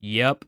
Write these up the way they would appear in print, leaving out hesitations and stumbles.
Yup,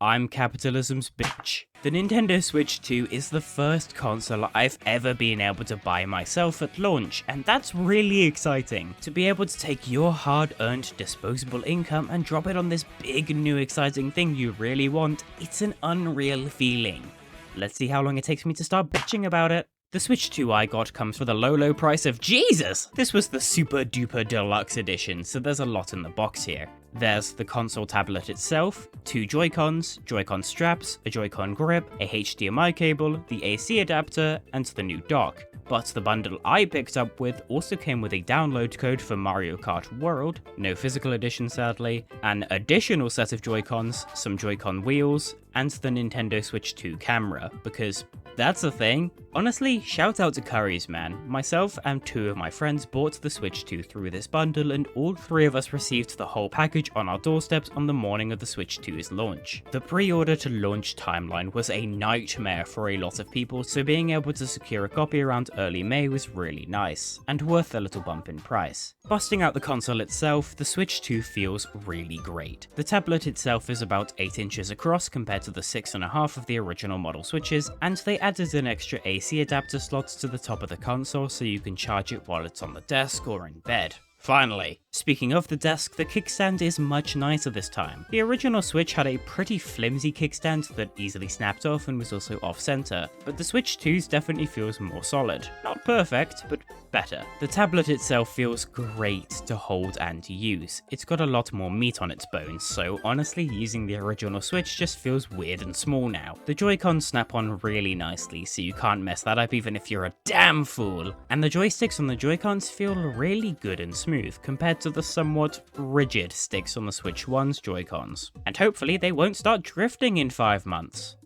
I'm capitalism's bitch. The Nintendo Switch 2 is the first console I've ever been able to buy myself at launch, and that's really exciting. To be able to take your hard-earned disposable income and drop it on this big new exciting thing you really want, it's an unreal feeling. Let's see how long it takes me to start bitching about it. The Switch 2 I got comes for the low price of Jesus! This was the super duper deluxe edition, so there's a lot in the box here. There's the console tablet itself, 2 Joy-Cons, Joy-Con straps, a Joy-Con grip, a HDMI cable, the AC adapter, and the new dock. But the bundle I picked up with also came with a download code for Mario Kart World, no physical edition sadly, an additional set of Joy-Cons, some Joy-Con wheels, and the Nintendo Switch 2 camera, because that's a thing. Honestly, shout out to Currys, man. Myself and 2 of my friends bought the Switch 2 through this bundle, and all 3 of us received the whole package on our doorsteps on the morning of the Switch 2's launch. The pre-order to launch timeline was a nightmare for a lot of people, so being able to secure a copy around early May was really nice, and worth a little bump in price. Busting out the console itself, the Switch 2 feels really great. The tablet itself is about 8 inches across compared to the 6.5 of the original model Switches, and they added an extra AC adapter slot to the top of the console so you can charge it while it's on the desk or in bed. Finally. Speaking of the desk, the kickstand is much nicer this time. The original Switch had a pretty flimsy kickstand that easily snapped off and was also off-center, but the Switch 2's definitely feels more solid. Not perfect, but better. The tablet itself feels great to hold and use. It's got a lot more meat on its bones, so honestly using the original Switch just feels weird and small now. The Joy-Cons snap on really nicely, so you can't mess that up even if you're a damn fool. And the joysticks on the Joy-Cons feel really good and smooth compared to the somewhat rigid sticks on the Switch 1's Joy-Cons. And hopefully they won't start drifting in 5 months.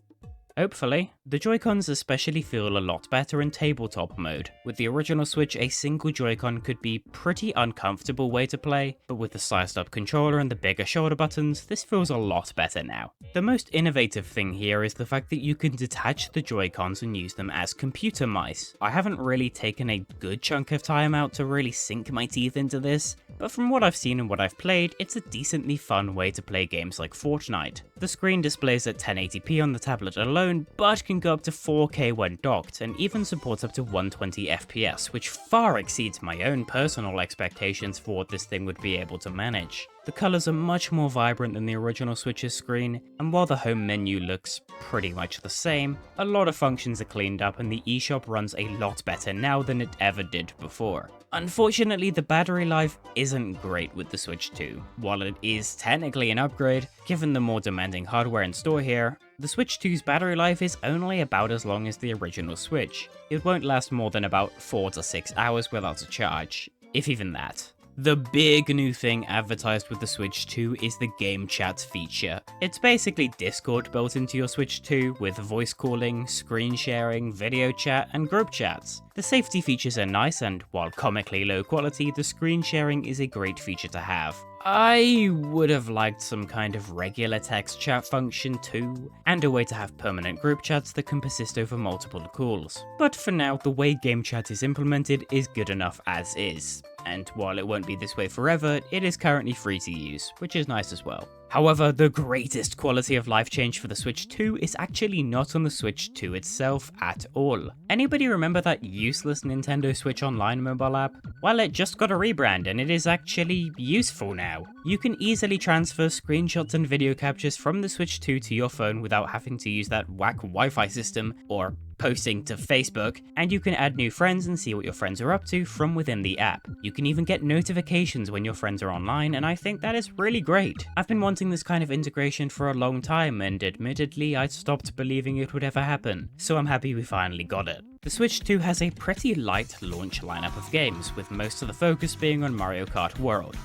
Hopefully. The Joy-Cons especially feel a lot better in tabletop mode. With the original Switch, a single Joy-Con could be a pretty uncomfortable way to play, but with the sized up controller and the bigger shoulder buttons, this feels a lot better now. The most innovative thing here is the fact that you can detach the Joy-Cons and use them as computer mice. I haven't really taken a good chunk of time out to really sink my teeth into this, but from what I've seen and what I've played, it's a decently fun way to play games like Fortnite. The screen displays at 1080p on the tablet alone, but can go up to 4K when docked, and even supports up to 120 FPS, which far exceeds my own personal expectations for what this thing would be able to manage. The colours are much more vibrant than the original Switch's screen, and while the home menu looks pretty much the same, a lot of functions are cleaned up and the eShop runs a lot better now than it ever did before. Unfortunately, the battery life isn't great with the Switch 2. While it is technically an upgrade, given the more demanding hardware in store here, the Switch 2's battery life is only about as long as the original Switch. It won't last more than about 4 to 6 hours without a charge, if even that. The big new thing advertised with the Switch 2 is the game chat feature. It's basically Discord built into your Switch 2 with voice calling, screen sharing, video chat, and group chats. The safety features are nice, and while comically low quality, the screen sharing is a great feature to have. I would have liked some kind of regular text chat function too, and a way to have permanent group chats that can persist over multiple calls. But for now, the way game chat is implemented is good enough as is. And while it won't be this way forever, it is currently free to use, which is nice as well. However, the greatest quality of life change for the Switch 2 is actually not on the Switch 2 itself at all. Anybody remember that useless Nintendo Switch Online mobile app? Well, it just got a rebrand and it is actually useful now. You can easily transfer screenshots and video captures from the Switch 2 to your phone without having to use that whack Wi-Fi system or posting to Facebook, and you can add new friends and see what your friends are up to from within the app. You can even get notifications when your friends are online, and I think that is really great. I've been wanting this kind of integration for a long time, and admittedly I stopped believing it would ever happen, so I'm happy we finally got it. The Switch 2 has a pretty light launch lineup of games, with most of the focus being on Mario Kart World.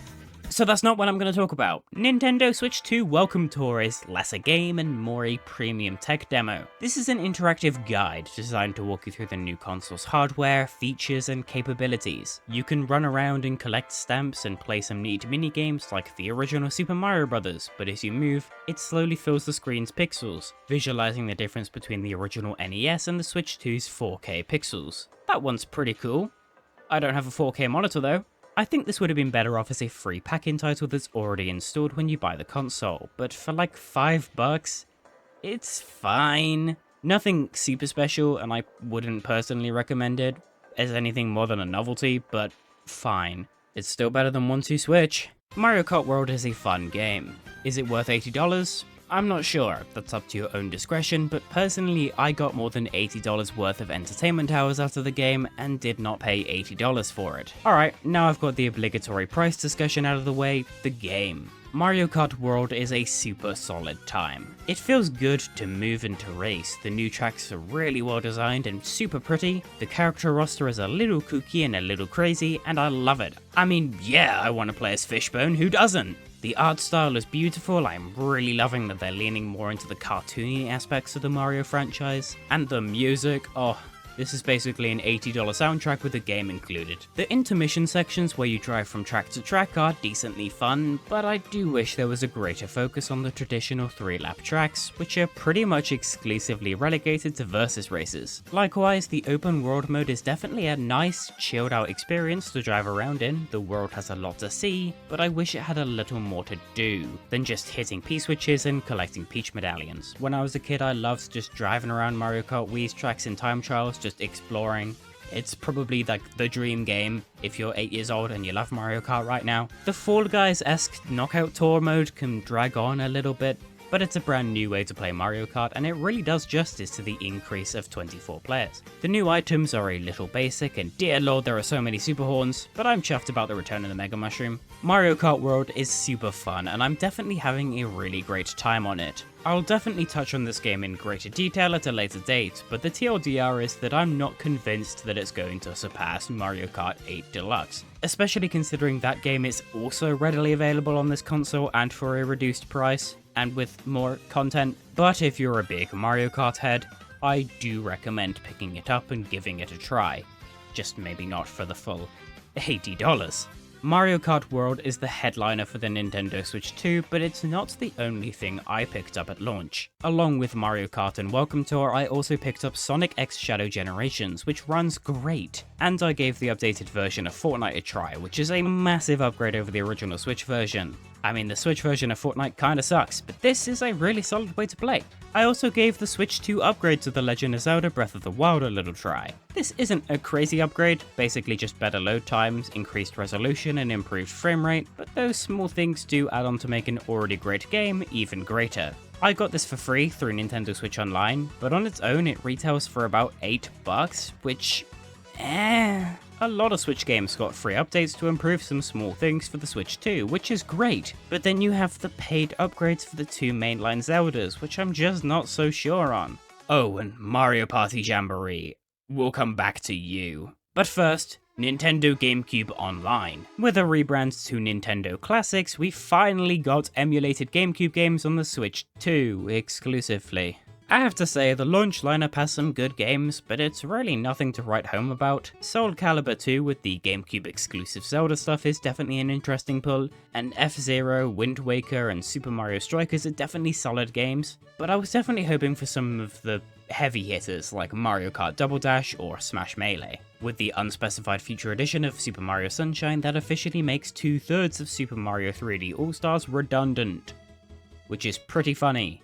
So that's not what I'm going to talk about. Nintendo Switch 2 Welcome Tour is less a game and more a premium tech demo. This is an interactive guide designed to walk you through the new console's hardware, features, and capabilities. You can run around and collect stamps and play some neat mini-games like the original Super Mario Bros., but as you move, it slowly fills the screen's pixels, visualizing the difference between the original NES and the Switch 2's 4K pixels. That one's pretty cool. I don't have a 4K monitor though. I think this would have been better off as a free pack-in title that's already installed when you buy the console, but for like $5, it's fine. Nothing super special, and I wouldn't personally recommend it as anything more than a novelty, but fine. It's still better than 1-2 Switch. Mario Kart World is a fun game. Is it worth $80? I'm not sure, that's up to your own discretion, but personally I got more than $80 worth of entertainment hours out of the game and did not pay $80 for it. Alright, now I've got the obligatory price discussion out of the way, the game. Mario Kart World is a super solid time. It feels good to move and to race, the new tracks are really well designed and super pretty, the character roster is a little kooky and a little crazy, and I love it. I mean, yeah, I want to play as Fishbone, who doesn't? The art style is beautiful, I'm really loving that they're leaning more into the cartoony aspects of the Mario franchise, and the music, oh, this is basically an $80 soundtrack with the game included. The intermission sections where you drive from track to track are decently fun, but I do wish there was a greater focus on the traditional 3-lap tracks, which are pretty much exclusively relegated to versus races. Likewise, the open world mode is definitely a nice, chilled out experience to drive around in, the world has a lot to see, but I wish it had a little more to do than just hitting P-switches and collecting Peach medallions. When I was a kid, I loved just driving around Mario Kart Wii's tracks in time trials, just exploring. It's probably like the dream game if you're 8 years old and you love Mario Kart right now. The Fall Guys-esque knockout tour mode can drag on a little bit, but it's a brand new way to play Mario Kart and it really does justice to the increase of 24 players. The new items are a little basic and dear lord there are so many super horns, but I'm chuffed about the return of the Mega Mushroom. Mario Kart World is super fun and I'm definitely having a really great time on it. I'll definitely touch on this game in greater detail at a later date, but the TLDR is that I'm not convinced that it's going to surpass Mario Kart 8 Deluxe, especially considering that game is also readily available on this console and for a reduced price, and with more content. But if you're a big Mario Kart head, I do recommend picking it up and giving it a try, just maybe not for the full $80. Mario Kart World is the headliner for the Nintendo Switch 2, but it's not the only thing I picked up at launch. Along with Mario Kart and Welcome Tour, I also picked up Sonic X Shadow Generations, which runs great. And I gave the updated version of Fortnite a try, which is a massive upgrade over the original Switch version. I mean, the Switch version of Fortnite kinda sucks, but this is a really solid way to play. I also gave the Switch 2 upgrade to The Legend of Zelda Breath of the Wild a little try. This isn't a crazy upgrade, basically just better load times, increased resolution and improved frame rate, but those small things do add on to make an already great game even greater. I got this for free through Nintendo Switch Online, but on its own it retails for about $8, which a lot of Switch games got free updates to improve some small things for the Switch 2, which is great, but then you have the paid upgrades for the 2 mainline Zeldas, which I'm just not so sure on. Oh, and Mario Party Jamboree. We'll come back to you. But first, Nintendo GameCube Online. With a rebrand to Nintendo Classics, we finally got emulated GameCube games on the Switch 2 exclusively. I have to say, the launch lineup has some good games, but it's really nothing to write home about. Soul Calibur 2 with the GameCube exclusive Zelda stuff is definitely an interesting pull, and F-Zero, Wind Waker, and Super Mario Strikers are definitely solid games, but I was definitely hoping for some of the heavy hitters like Mario Kart Double Dash or Smash Melee. With the unspecified future edition of Super Mario Sunshine, that officially makes 2/3 of Super Mario 3D All-Stars redundant, which is pretty funny.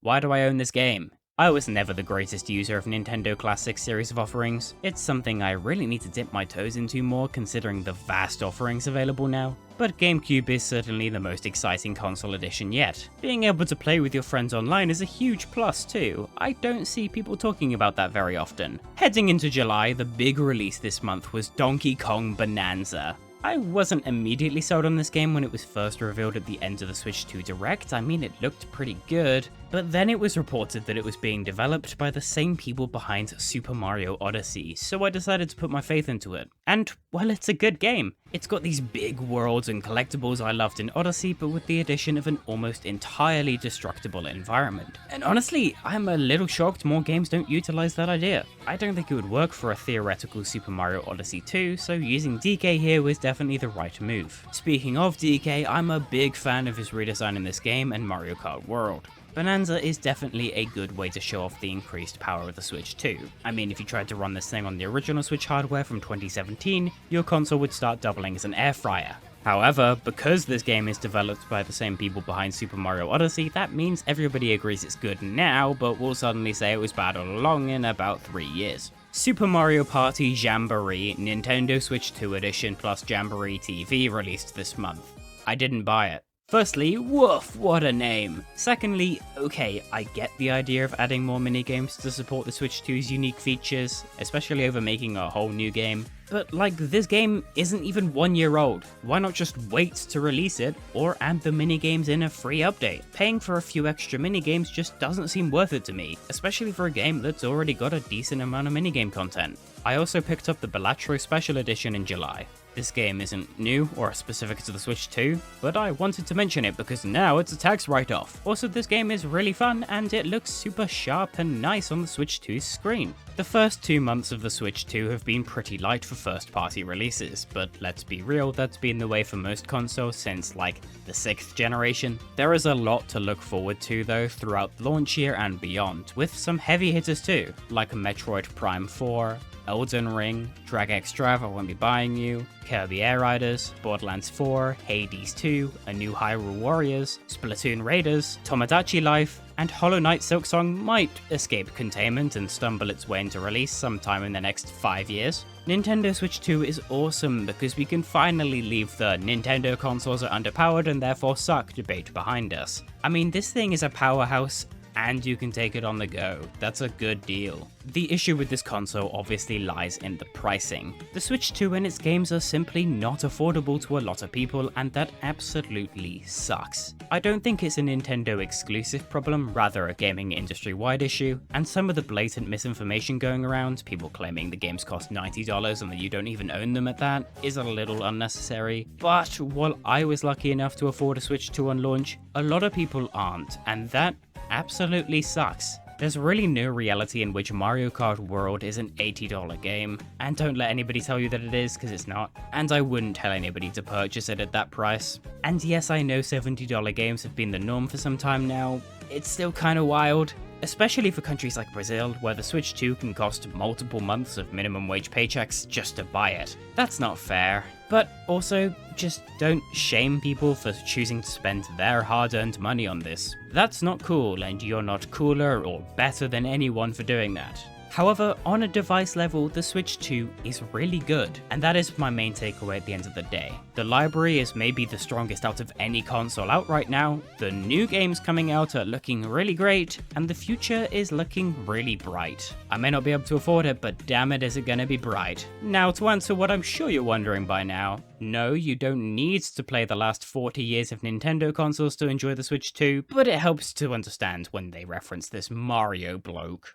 Why do I own this game? I was never the greatest user of Nintendo Classics series of offerings. It's something I really need to dip my toes into more considering the vast offerings available now. But GameCube is certainly the most exciting console edition yet. Being able to play with your friends online is a huge plus too. I don't see people talking about that very often. Heading into July, the big release this month was Donkey Kong Bonanza. I wasn't immediately sold on this game when it was first revealed at the end of the Switch 2 Direct. I mean, it looked pretty good, but then it was reported that it was being developed by the same people behind Super Mario Odyssey, so I decided to put my faith into it. And, well, it's a good game. It's got these big worlds and collectibles I loved in Odyssey, but with the addition of an almost entirely destructible environment. And honestly, I'm a little shocked more games don't utilize that idea. I don't think it would work for a theoretical Super Mario Odyssey 2, so using DK here was definitely the right move. Speaking of DK, I'm a big fan of his redesign in this game and Mario Kart World. Bonanza is definitely a good way to show off the increased power of the Switch 2. I mean, if you tried to run this thing on the original Switch hardware from 2017, your console would start doubling as an air fryer. However, because this game is developed by the same people behind Super Mario Odyssey, that means everybody agrees it's good now, but will suddenly say it was bad all along in about 3 years. Super Mario Party Jamboree Nintendo Switch 2 Edition plus Jamboree TV released this month. I didn't buy it. Firstly, woof, what a name. Secondly, okay, I get the idea of adding more minigames to support the Switch 2's unique features, especially over making a whole new game. But like, this game isn't even 1 year old. Why not just wait to release it, or add the minigames in a free update? Paying for a few extra minigames just doesn't seem worth it to me, especially for a game that's already got a decent amount of minigame content. I also picked up the Balatro Special Edition in July. This game isn't new or specific to the Switch 2, but I wanted to mention it because now it's a tax write-off. Also, this game is really fun and it looks super sharp and nice on the Switch 2's screen. The first 2 months of the Switch 2 have been pretty light for first-party releases, but let's be real, that's been the way for most consoles since, like, the 6th generation. There is a lot to look forward to though throughout the launch year and beyond, with some heavy hitters too, like Metroid Prime 4, Elden Ring, Drag X Drive I Won't Be Buying You, Kirby Air Riders, Borderlands 4, Hades 2, A New Hyrule Warriors, Splatoon Raiders, Tomodachi Life, and Hollow Knight Silksong might escape containment and stumble its way into release sometime in the next 5 years. Nintendo Switch 2 is awesome because we can finally leave the Nintendo consoles are underpowered and therefore suck debate behind us. I mean, this thing is a powerhouse and you can take it on the go. That's a good deal. The issue with this console obviously lies in the pricing. The Switch 2 and its games are simply not affordable to a lot of people, and that absolutely sucks. I don't think it's a Nintendo exclusive problem, rather a gaming industry-wide issue, and some of the blatant misinformation going around, people claiming the games cost $90 and that you don't even own them at that, is a little unnecessary. But while I was lucky enough to afford a Switch 2 on launch, a lot of people aren't, and that absolutely sucks. There's really no reality in which Mario Kart World is an $80 game, and don't let anybody tell you that it is, because it's not, and I wouldn't tell anybody to purchase it at that price. And yes, I know $70 games have been the norm for some time now, it's still kinda wild, especially for countries like Brazil, where the Switch 2 can cost multiple months of minimum wage paychecks just to buy it. That's not fair. But also, just don't shame people for choosing to spend their hard-earned money on this. That's not cool, and you're not cooler or better than anyone for doing that. However, on a device level, the Switch 2 is really good, and that is my main takeaway at the end of the day. The library is maybe the strongest out of any console out right now, the new games coming out are looking really great, and the future is looking really bright. I may not be able to afford it, but damn it is it gonna be bright. Now to answer what I'm sure you're wondering by now, no, you don't need to play the last 40 years of Nintendo consoles to enjoy the Switch 2, but it helps to understand when they reference this Mario bloke.